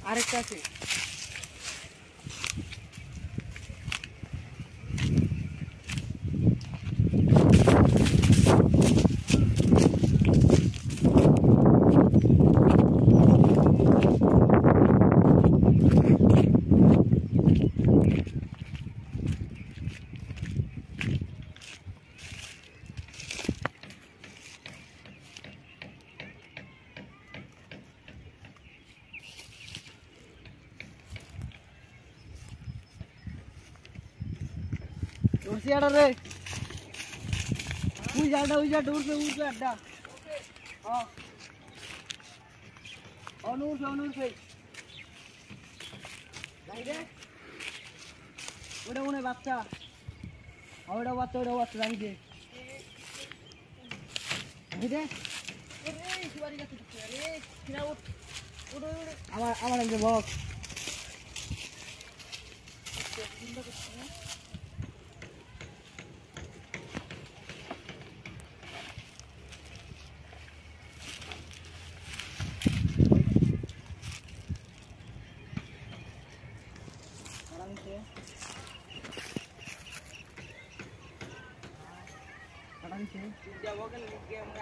আরেকটা আছে আড্ডা রে ওই জায়গাটা উঠবে আড্ডা হ্যাঁ অনুরছে ওটা মনে বাচ্চা ওটা বাচ্চা রাখি দে আমার একজন বক্স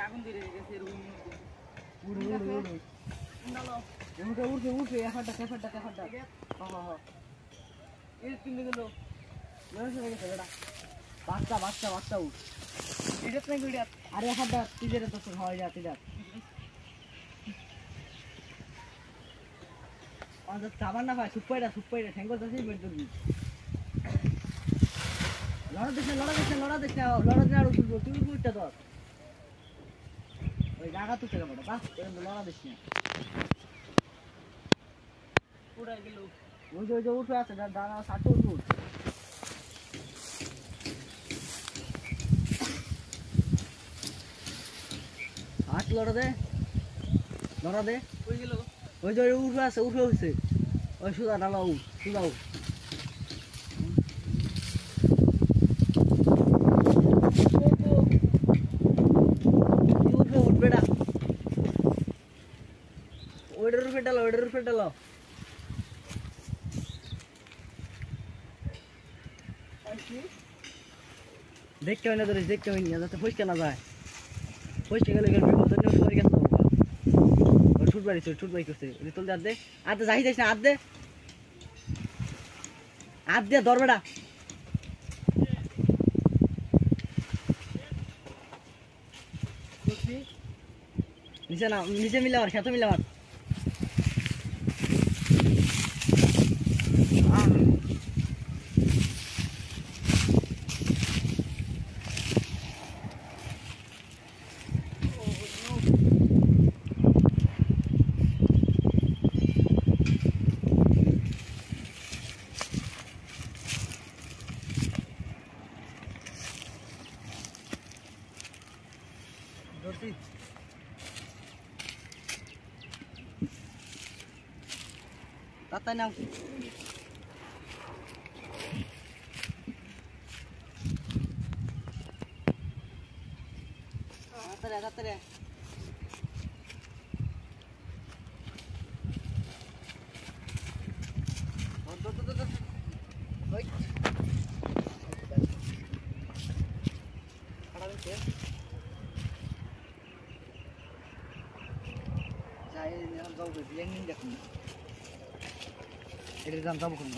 আগুন দিয়ে গেছে উঠে এফারটা এই কিনতে গেল বাচ্চা উঠ আরে এফারটা তিজের তো হয় যা তিজার খাবার না ভাই সুপাইটা ঠ্যাঙ্গল চাষি বের করবি লড়া দিস না আর উঠবো তুই উঠটা ধর ওই জায়গা তুলতে যাবো বাস লড়া দিস না উড়াই গেল ওই যে উঠে আছে দাঁড়া সাথে উঠ হাত লড়া দে ওই গেল ওই যে উঠে হয়েছে ওই সুদা ডালা সুদা ওইটার উপরে ডালো দেখতে হয় না ধরে দেখতে হয় না যাতে ফসকে না যায় ফসকে গেলে বিপদ সময় গেছে ছুট বাড়ি করছে তোল দে আর যাই যাইস না হাত দিয়ে ধর বেটা নিচে মিলে আমার খেতে মিলে আমার তাই নাও তাড়াতাড়ি যাই যাও দেখুন এটার দাম যাবো কোন